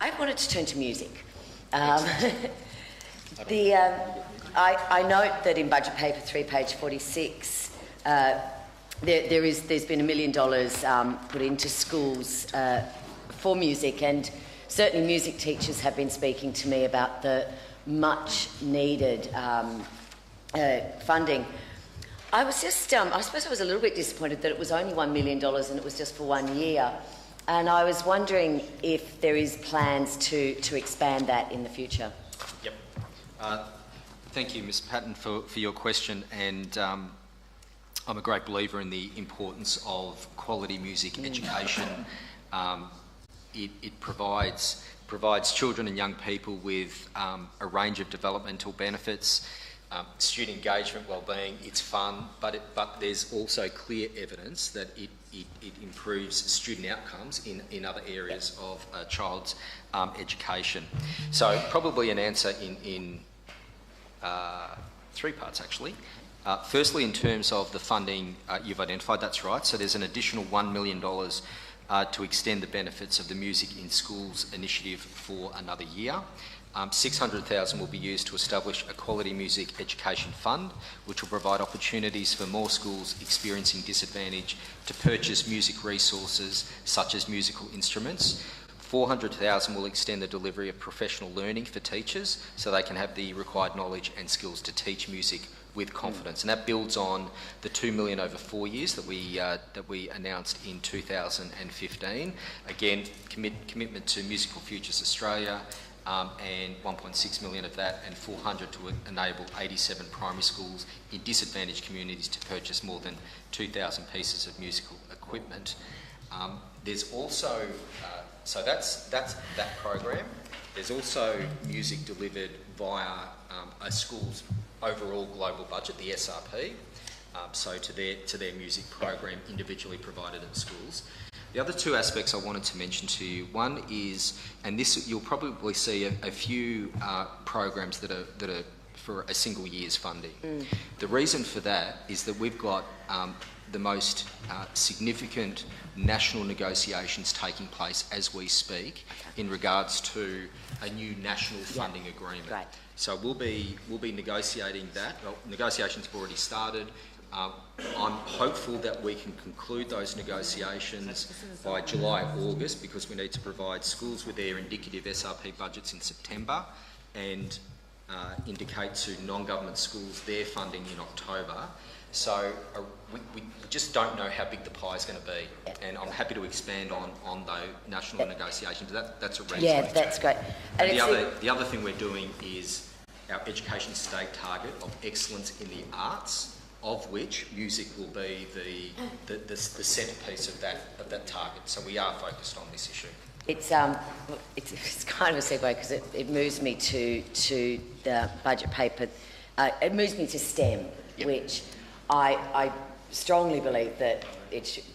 I wanted to turn to music. I note that in budget paper 3, page 46, there's been $1 million put into schools for music, and certainly music teachers have been speaking to me about the much needed funding. I was just, I suppose I was a little bit disappointed that it was only $1 million and it was just for 1 year. And I was wondering if there is plans to expand that in the future. Yep. Thank you, Ms. Patten, for your question. And I'm a great believer in the importance of quality music education. It provides children and young people with a range of developmental benefits. Student engagement, well-being, it's fun, but there's also clear evidence that it improves student outcomes in other areas of a child's education. So probably an answer in 3 parts actually. Firstly, in terms of the funding you've identified, that's right. So there's an additional $1 million to extend the benefits of the Music in Schools initiative for another year. $600,000 will be used to establish a quality music education fund, which will provide opportunities for more schools experiencing disadvantage to purchase music resources such as musical instruments. $400,000 will extend the delivery of professional learning for teachers so they can have the required knowledge and skills to teach music with confidence, and that builds on the $2 million over 4 years that we announced in 2015. Again, commitment to Musical Futures Australia. And $1.6 million of that, and $400,000 to enable 87 primary schools in disadvantaged communities to purchase more than 2,000 pieces of musical equipment. There's also, so that's that program. There's also music delivered via a school's overall global budget, the SRP. So to their music program individually provided at schools. The other 2 aspects I wanted to mention to you, one is, and this you'll probably see a few programs that are for a single year's funding. The reason for that is that we've got the most significant national negotiations taking place as we speak in regards to a new national funding agreement. Right. So we'll be negotiating that. Well, negotiations have already started. I'm hopeful that we can conclude those negotiations by July, August, because we need to provide schools with their indicative SRP budgets in September and indicate to non-government schools their funding in October. So we just don't know how big the pie is going to be, and I'm happy to expand on those national negotiations. That's a reason. Yeah, that's great. And the other thing we're doing is our education state target of excellence in the arts, of which music will be the centrepiece of that target. So we are focused on this issue. It's kind of a segue because it moves me to the budget paper. It moves me to STEM, yep. Which I strongly believe that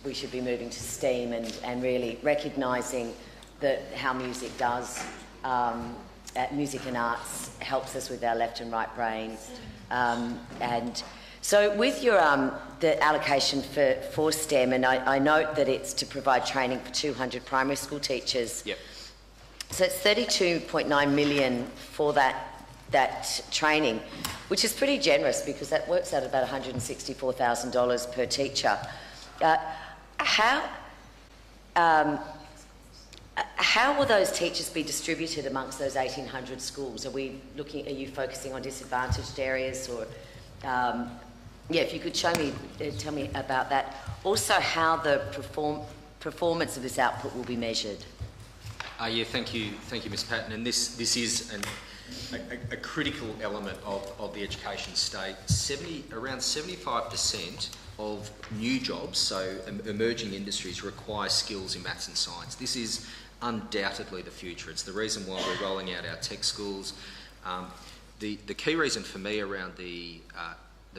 we should be moving to STEAM and really recognising that how music does, music and arts helps us with our left and right brains, and so with your the allocation for STEM, and I note that it's to provide training for 200 primary school teachers. Yep. So it's $32.9 million for that training, which is pretty generous because that works out about $164,000 per teacher. How will those teachers be distributed amongst those 1,800 schools? Are you focusing on disadvantaged areas, or? Yeah, if you could tell me about that. Also, how the performance of this output will be measured. Yeah, thank you, Ms. Patten. And this is a critical element of the education state. Around 75% of new jobs, so emerging industries, require skills in maths and science. This is undoubtedly the future. It's the reason why we're rolling out our tech schools. The key reason for me around the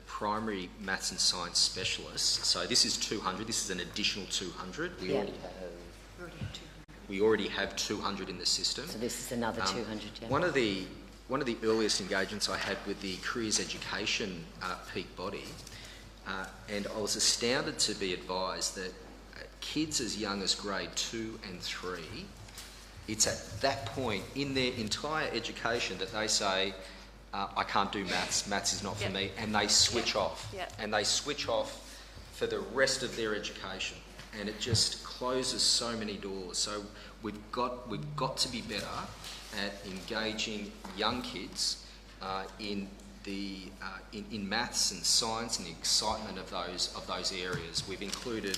primary maths and science specialists, so this is 200, this is an additional 200. We already have 200 in the system. So this is another 200, yeah. One of the earliest engagements I had with the careers education peak body, and I was astounded to be advised that kids as young as grade 2 and 3 it's at that point in their entire education that they say, I can't do maths, maths is not for me, and they switch off. And they switch off for the rest of their education. And it just closes so many doors. So we've got to be better at engaging young kids in maths and science and the excitement of those areas. We've included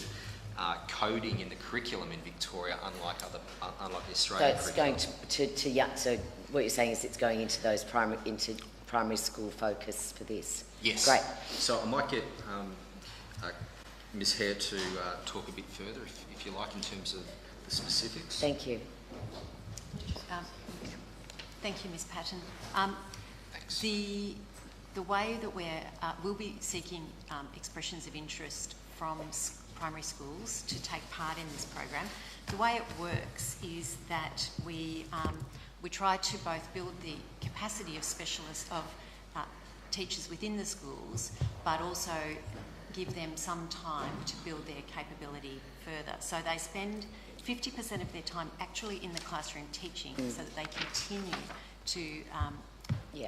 coding in the curriculum in Victoria, unlike the Australian curriculum. So it's going to young. So what you're saying is it's going into those primary school focus for this. Yes. Great. So I might get Ms. Hare to talk a bit further, if you like, in terms of the specifics. Thank you. Thank you, Ms. Patten. Thanks. The way that we'll be seeking expressions of interest from primary schools to take part in this program. The way it works is that we try to both build the capacity of teachers within the schools, but also give them some time to build their capability further. So they spend 50% of their time actually in the classroom teaching so that they continue to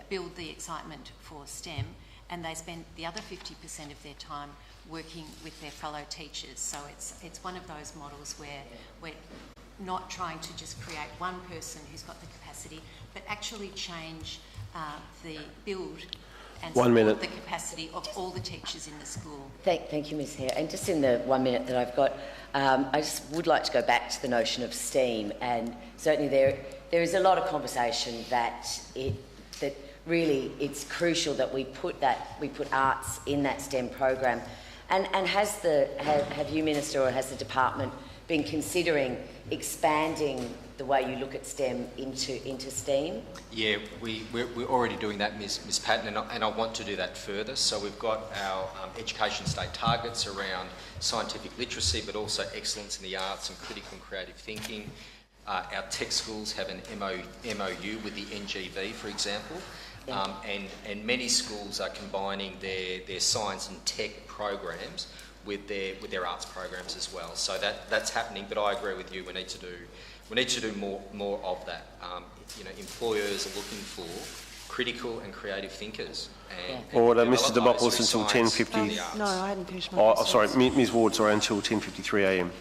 build the excitement for STEM, and they spend the other 50% of their time working with their fellow teachers. So it's one of those models where we're not trying to just create one person who's got the capacity, but actually change build and support the capacity of all the teachers in the school. Thank you, Ms. Hare. And just in the 1 minute that I've got, I just would like to go back to the notion of STEAM, and certainly there is a lot of conversation that really it's crucial that we put arts in that STEM program. And have you, Minister, or has the department been considering expanding the way you look at STEM into STEAM? Yeah, we're already doing that, Ms. Patten, and I want to do that further. So we've got our education state targets around scientific literacy, but also excellence in the arts and critical and creative thinking. Our tech schools have an MOU with the NGV, for example. Yeah. And many schools are combining their science and tech programs with their arts programs as well. So that's happening. But I agree with you. We need to do more of that. Employers are looking for critical and creative thinkers. Order, Mr. Demopoulos, until 10:50. No, I hadn't finished my question. Sorry, Ms. Ward. Sorry, until 10:53 a.m.